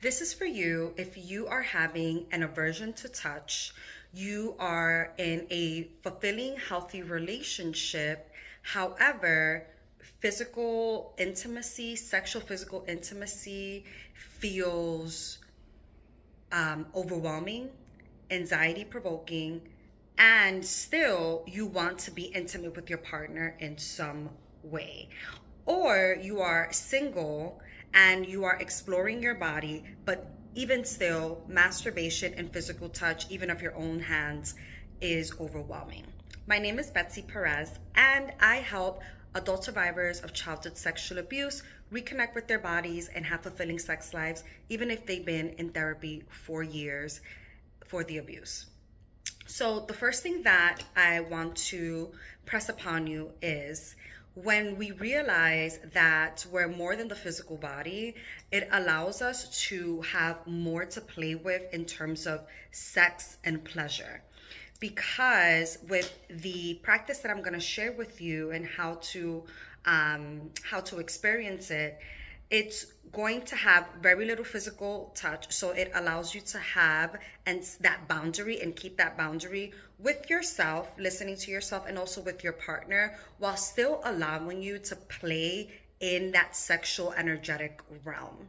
This is for you if you are having an aversion to touch, you are in a fulfilling, healthy relationship. However, sexual physical intimacy feels overwhelming, anxiety provoking, and still you want to be intimate with your partner in some way. Or you are single and you are exploring your body, but even still, masturbation and physical touch, even of your own hands, is overwhelming. My name is Betsy Perez, and I help adult survivors of childhood sexual abuse reconnect with their bodies and have fulfilling sex lives, even if they've been in therapy for years for the abuse. So, the first thing that I want to press upon you is when we realize that we're more than the physical body, it allows us to have more to play with in terms of sex and pleasure. Because with the practice that I'm going to share with you and how to experience it, it's going to have very little physical touch, so it allows you to have and that boundary and keep that boundary with yourself, listening to yourself, and also with your partner, while still allowing you to play in that sexual energetic realm.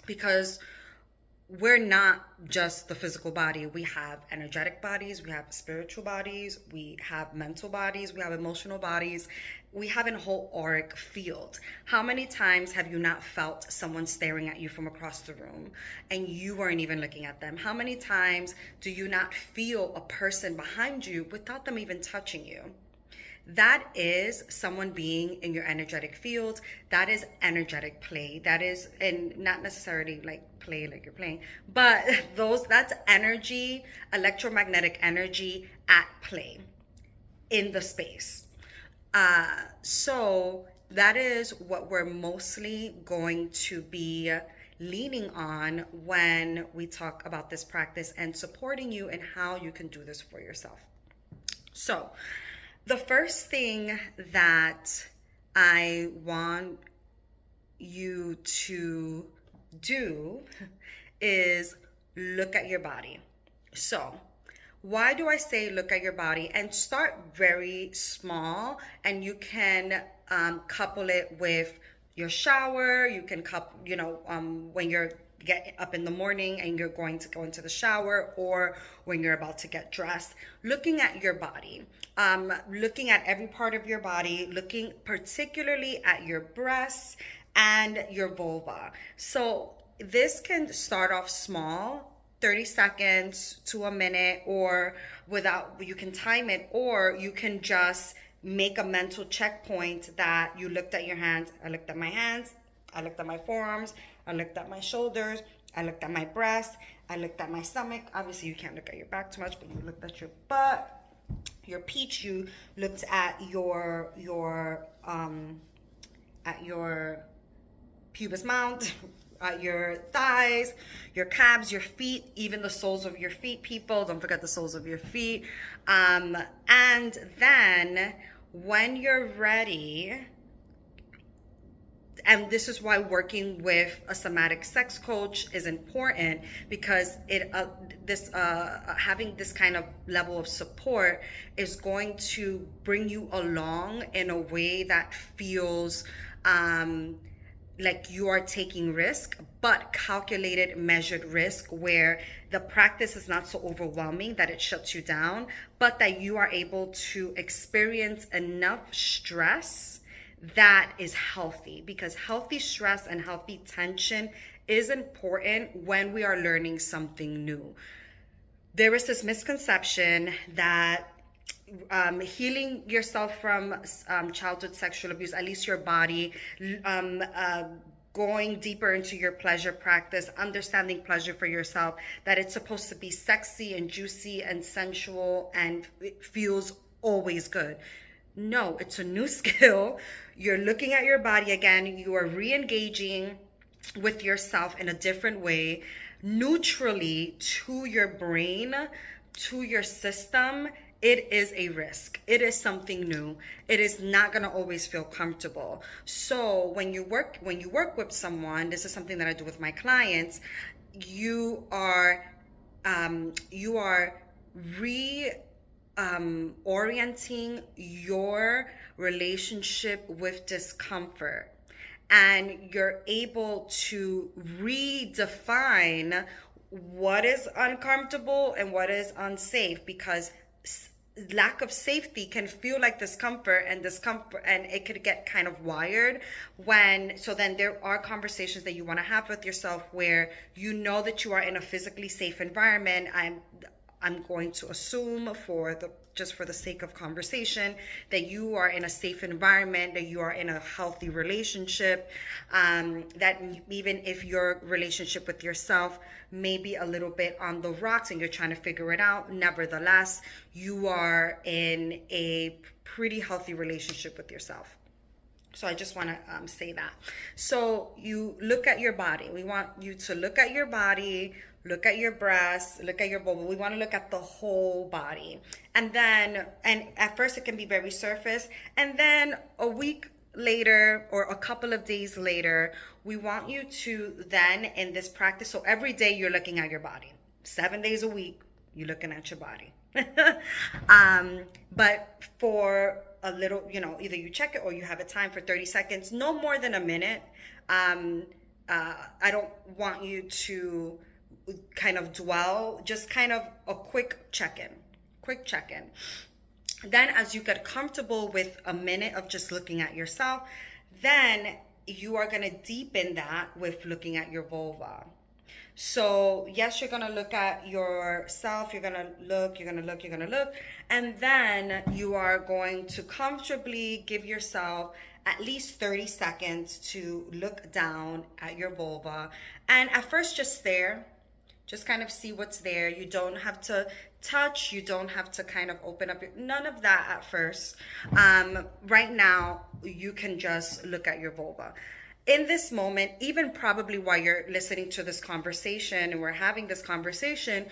Because we're not just the physical body. We have energetic bodies, we have spiritual bodies, we have mental bodies, we have emotional bodies. We have a whole auric field. How many times have you not felt someone staring at you from across the room and you weren't even looking at them? How many times do you not feel a person behind you without them even touching you? That is someone being in your energetic field. That is energetic play. That is, and not necessarily like play like you're playing, but that's energy, electromagnetic energy at play in the space. So that is what we're mostly going to be leaning on when we talk about this practice and supporting you in how you can do this for yourself. So, the first thing that I want you to do is look at your body. So, why do I say look at your body? And start very small, and you can couple it with your shower. You can couple, when you're get up in the morning and you're going to go into the shower, or when you're about to get dressed, looking at your body, looking at every part of your body, looking particularly at your breasts and your vulva. So this can start off small, 30 seconds to a minute, or you can time it, or you can just make a mental checkpoint that you looked at your hands. I looked at my hands, I looked at my forearms, I looked at my shoulders, I looked at my breast, I looked at my stomach. Obviously, you can't look at your back too much, but you looked at your butt, your peach. You looked at your pubis mount, your thighs, your calves, your feet, even the soles of your feet, people. Don't forget the soles of your feet. And then when you're ready, and this is why working with a somatic sex coach is important, because having this kind of level of support is going to bring you along in a way that feels like you are taking risk, but calculated, measured risk, where the practice is not so overwhelming that it shuts you down, but that you are able to experience enough stress that is healthy, because healthy stress and healthy tension is important when we are learning something new. There is this misconception that healing yourself from childhood sexual abuse, at least your body, going deeper into your pleasure practice, understanding pleasure for yourself, that it's supposed to be sexy and juicy and sensual and it feels always good. No, it's a new skill. You're looking at your body again. You are re-engaging with yourself in a different way, neutrally, to your brain, to your system. It is a risk. It is something new. It is not going to always feel comfortable. So when you work with someone, this is something that I do with my clients, you are you are re orienting your relationship with discomfort, and you're able to redefine what is uncomfortable and what is unsafe, because lack of safety can feel like discomfort, and it could get kind of wired when. So then there are conversations that you want to have with yourself where you know that you are in a physically safe environment. I'm going to assume, for the sake of conversation, that you are in a safe environment, that you are in a healthy relationship, that even if your relationship with yourself may be a little bit on the rocks and you're trying to figure it out, nevertheless, you are in a pretty healthy relationship with yourself. So I just want to say that. So you look at your body. We want you to look at your body, look at your breasts, look at your vulva. We want to look at the whole body. And at first it can be very surface. And then a week later or a couple of days later, we want you to then, in this practice, so every day you're looking at your body. 7 days a week, you're looking at your body. But for a little, either you check it or you have a time for 30 seconds, no more than a minute. I don't want you to kind of dwell, just kind of a quick check-in. Then as you get comfortable with a minute of just looking at yourself, then you are going to deepen that with looking at your vulva. So yes, you're going to look at yourself, you're going to look, and then you are going to comfortably give yourself at least 30 seconds to look down at your vulva. And at first, just stare. Just kind of see what's there. You don't have to touch. You don't have to kind of open up. None of that at first. Right now, you can just look at your vulva. In this moment, even probably while you're listening to this conversation and we're having this conversation,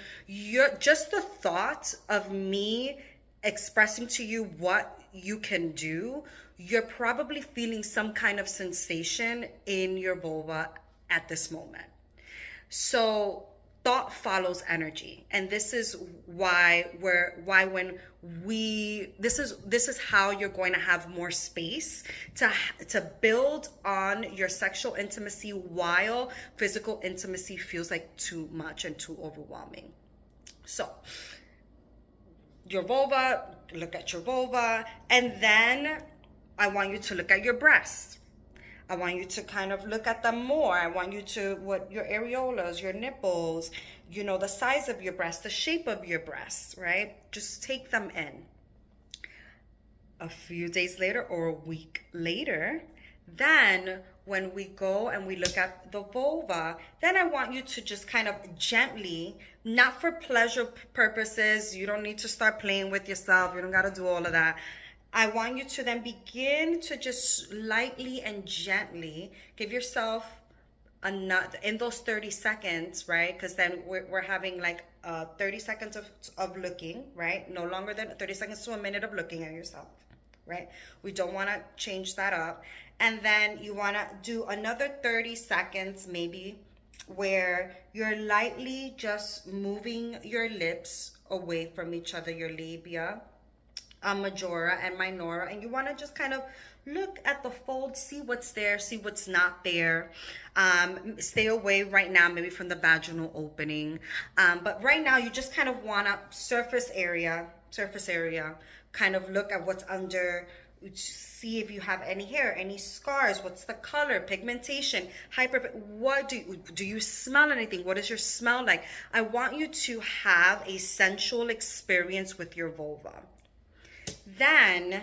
just the thought of me expressing to you what you can do, you're probably feeling some kind of sensation in your vulva at this moment. So thought follows energy, and this is this is how you're going to have more space to build on your sexual intimacy while physical intimacy feels like too much and too overwhelming. So your vulva, look at your vulva, and then I want you to look at your breasts. I want you to kind of look at them more. I want you to, your areolas, your nipples, the size of your breast, the shape of your breasts, right? Just take them in. A few days later or a week later, then when we go and we look at the vulva, then I want you to just kind of gently, not for pleasure purposes, you don't need to start playing with yourself, you don't got to do all of that. I want you to then begin to just lightly and gently give yourself a nut in those 30 seconds, right? Because then we're having like 30 seconds of looking, right? No longer than 30 seconds to a minute of looking at yourself, right? We don't want to change that up. And then you want to do another 30 seconds maybe where you're lightly just moving your lips away from each other, your labia, majora and minora, and you want to just kind of look at the fold, see what's there, see what's not there. Stay away right now maybe from the vaginal opening, but right now you just kind of want to surface area, kind of look at what's under, see if you have any hair, any scars, what's the color, pigmentation, what do you smell anything? What is your smell like? I want you to have a sensual experience with your vulva. Then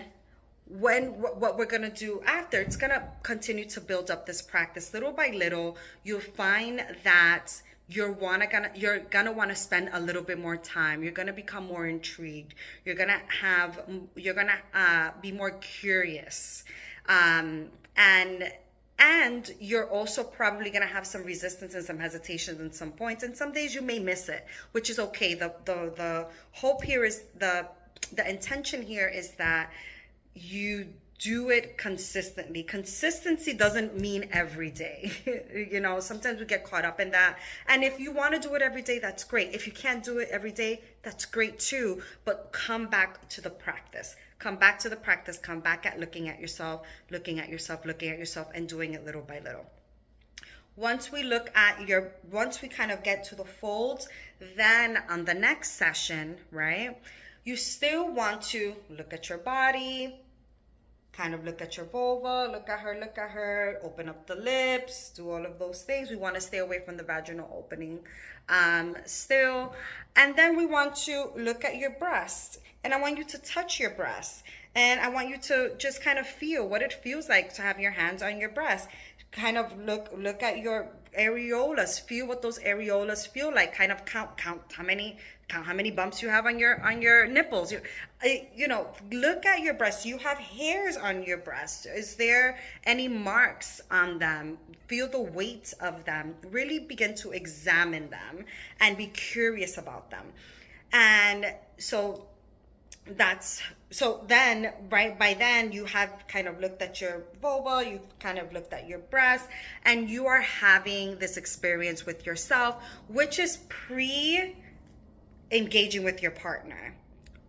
what we're going to do after, it's going to continue to build up this practice little by little. You'll find that you're gonna want to spend a little bit more time. You're going to become more intrigued. You're going to be more curious, and you're also probably going to have some resistance and some hesitations at some points, and some days you may miss it, which is okay. The hope here is the intention here is that you do it consistently. Consistency doesn't mean every day. Sometimes we get caught up in that. And if you want to do it every day, that's great. If you can't do it every day, that's great too. But come back to the practice. Come back to the practice. Come back at looking at yourself, and doing it little by little. Once we kind of get to the folds, then on the next session, right, you still want to look at your body, kind of look at your vulva, look at her, open up the lips, do all of those things. We want to stay away from the vaginal opening still. And then we want to look at your breast. And I want you to touch your breast. And I want you to just kind of feel what it feels like to have your hands on your breast. Kind of look at your areolas, feel what those areolas feel like. Kind of count how many bumps you have on your nipples. Look at your breasts. You have hairs on your breast. Is there any marks on them? Feel the weight of them. Really begin to examine them and be curious about them. And then by then you have kind of looked at your vulva, you kind of looked at your breast, and you are having this experience with yourself, which is engaging with your partner.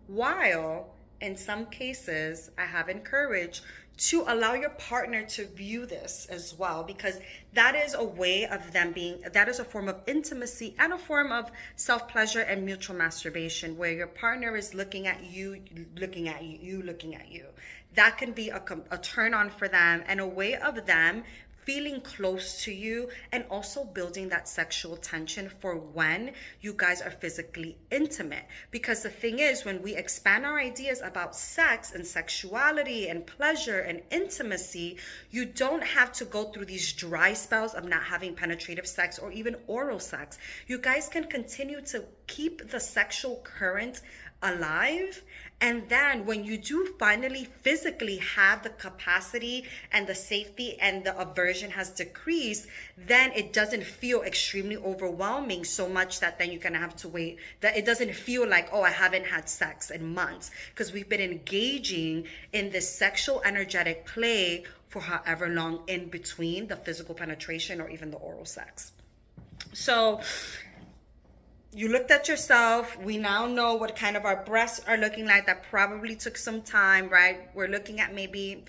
While in some cases I have encouraged to allow your partner to view this as well, because that is a way of that is a form of intimacy and a form of self-pleasure and mutual masturbation, where your partner is looking at you, looking at you. That can be a turn on for them, and a way of them feeling close to you, and also building that sexual tension for when you guys are physically intimate. Because the thing is, when we expand our ideas about sex and sexuality and pleasure and intimacy, you don't have to go through these dry spells of not having penetrative sex or even oral sex. You guys can continue to keep the sexual current alive. And then when you do finally physically have the capacity and the safety and the aversion has decreased, then it doesn't feel extremely overwhelming so much that then you're going to have to wait. That it doesn't feel like, oh, I haven't had sex in months, because we've been engaging in this sexual energetic play for however long in between the physical penetration or even the oral sex. So you looked at yourself. We now know what kind of our breasts are looking like. That probably took some time, right? We're looking at maybe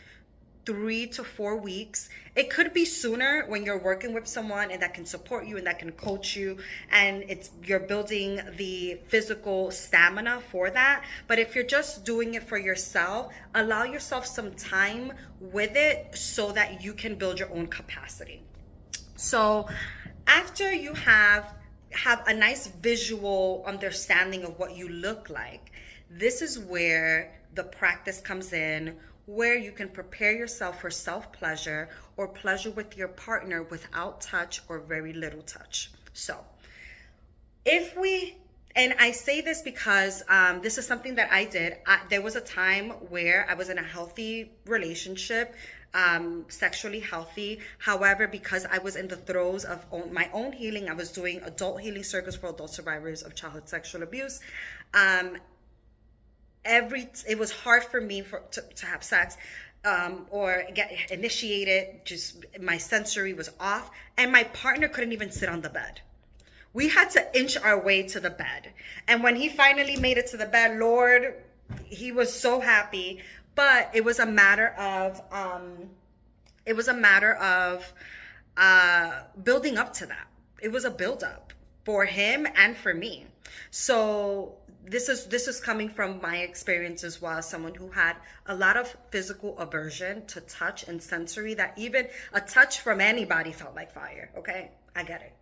3 to 4 weeks. It could be sooner when you're working with someone and that can support you and that can coach you, and you're building the physical stamina for that. But if you're just doing it for yourself, allow yourself some time with it so that you can build your own capacity. So after you have a nice visual understanding of what you look like, this is where the practice comes in, where you can prepare yourself for self-pleasure or pleasure with your partner without touch or very little touch. So and I say this because this is something that I did. There was a time where I was in a healthy relationship, sexually healthy. However, because I was in the throes of my own healing, I was doing adult healing circles for adult survivors of childhood sexual abuse. It was hard for me to have sex or get initiated. Just my sensory was off, and my partner couldn't even sit on the bed. We had to inch our way to the bed. And when he finally made it to the bed, Lord, he was so happy. But it was a matter of building up to that. It was a build up for him and for me. So this is coming from my experience as well, as someone who had a lot of physical aversion to touch and sensory, that even a touch from anybody felt like fire. Okay, I get it.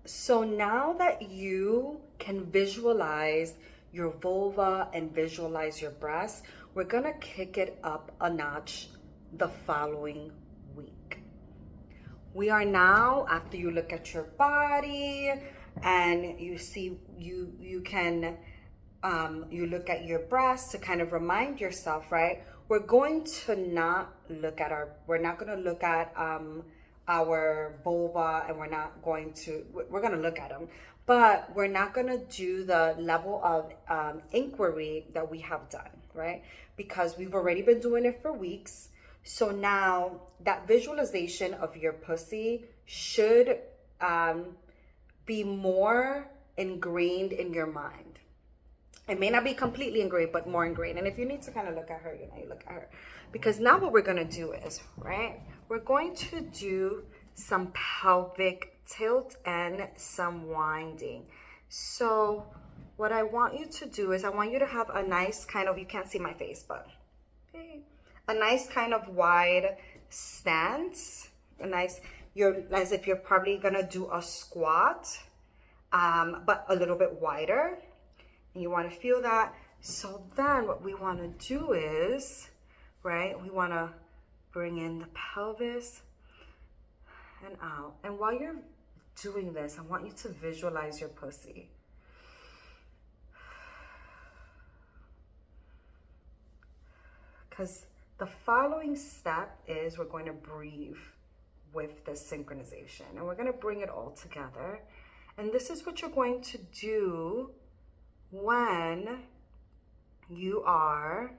So now that you can visualize your vulva and visualize your breasts, we're gonna kick it up a notch the following week. We are now, after you look at your body and you see you look at your breasts to kind of remind yourself, right? We're not gonna look at our vulva, and we're gonna look at them, but we're not gonna do the level of inquiry that we have done, right? Because we've already been doing it for weeks. So now that visualization of your pussy should be more ingrained in your mind. It may not be completely ingrained, but more ingrained. And if you need to kind of look at her, you know, you look at her. Because now what we're going to do is, right, we're going to do some pelvic tilt and some winding. So what I want you to do is I want you to have a nice kind of, you can't see my face, but a nice kind of wide stance, a nice, as if you're probably gonna do a squat, but a little bit wider. And you want to feel that. So then what we want to do is, right, we want to bring in the pelvis and out. And while you're doing this, I want you to visualize your pussy. Because the following step is we're going to breathe with the synchronization. And we're going to bring it all together. And this is what you're going to do when you are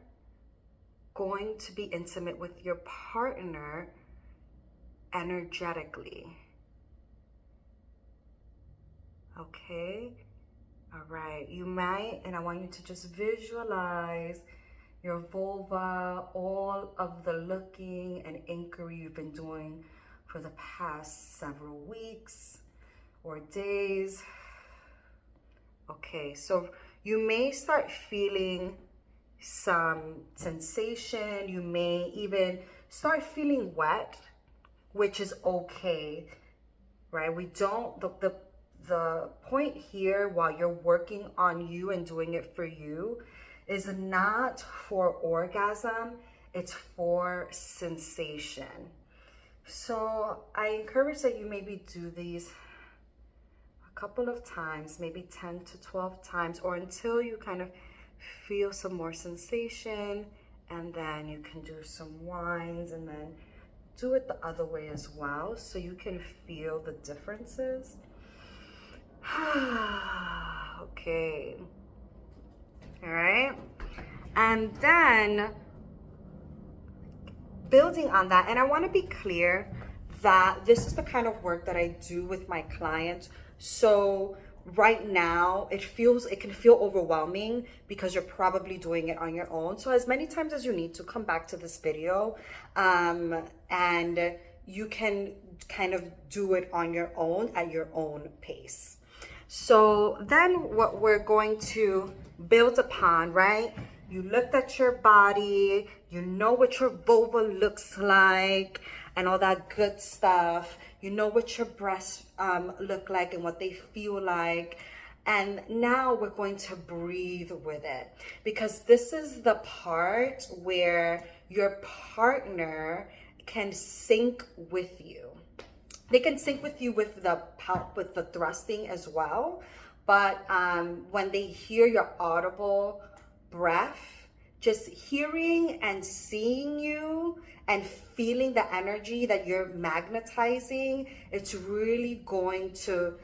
going to be intimate with your partner energetically. Okay? All right. You might, and I want you to just visualize your vulva, all of the looking and inquiry you've been doing for the past several weeks or days. Okay, so you may start feeling some sensation. You may even start feeling wet, which is okay, right? We don't, the point here while you're working on you and doing it for you is not for orgasm, it's for sensation. So I encourage that you maybe do these couple of times, maybe 10 to 12 times, or until you kind of feel some more sensation, and then you can do some winds and then do it the other way as well so you can feel the differences. Okay. All right. And then building on that, and I want to be clear that this is the kind of work that I do with my clients. So right now it can feel overwhelming because you're probably doing it on your own. So as many times as you need to, come back to this video and you can kind of do it on your own at your own pace. So then what we're going to build upon, right? You looked at your body, you know what your vulva looks like and all that good stuff. You know what your breasts look like and what they feel like. And now we're going to breathe with it, because this is the part where your partner can sync with you. They can sync with you with the thrusting as well. But when they hear your audible breath, just hearing and seeing you and feeling the energy that you're magnetizing, it's really going to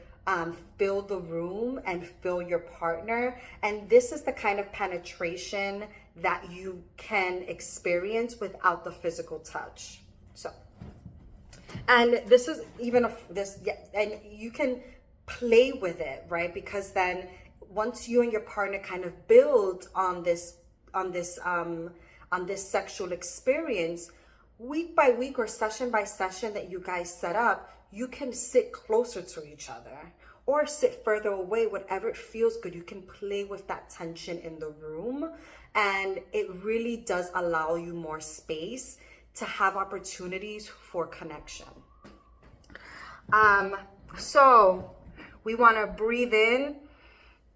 fill the room and fill your partner. And this is the kind of penetration that you can experience without the physical touch. So, and this is even and you can play with it, right? Because then once you and your partner kind of build on this sexual experience, week by week or session by session that you guys set up, you can sit closer to each other or sit further away, whatever it feels good. You can play with that tension in the room, and it really does allow you more space to have opportunities for connection. So we want to breathe in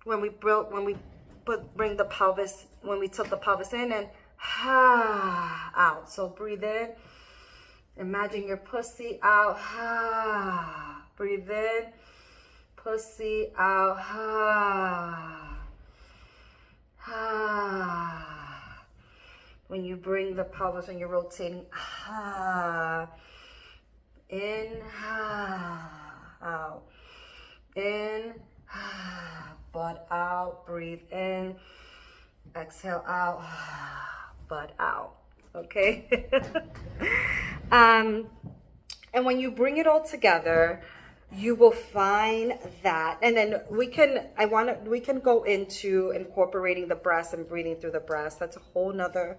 when we bring the pelvis, when we tilt the pelvis in, and out. So breathe in. Imagine your pussy out. Breathe in. Pussy out. When you bring the pelvis, when you're rotating, in, out. In, butt out. Breathe in. Exhale out, butt out. Okay. And when you bring it all together, you will find that, and then we can go into incorporating the breath and breathing through the breath. That's a whole nother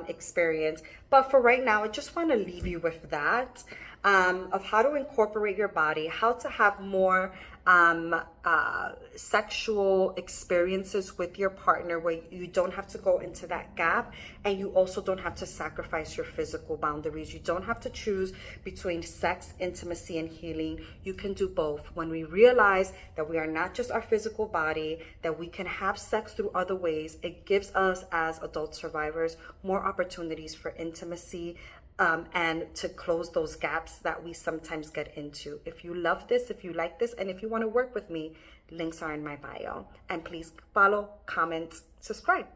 experience. But for right now, I just want to leave you with that, of how to incorporate your body, how to have more sexual experiences with your partner where you don't have to go into that gap, and you also don't have to sacrifice your physical boundaries. You don't have to choose between sex, intimacy, and healing. You can do both. When we realize that we are not just our physical body, that we can have sex through other ways, it gives us as adult survivors more opportunities for intimacy, and to close those gaps that we sometimes get into. If you love this, if you like this, and if you want to work with me, links are in my bio. And please follow, comment, subscribe.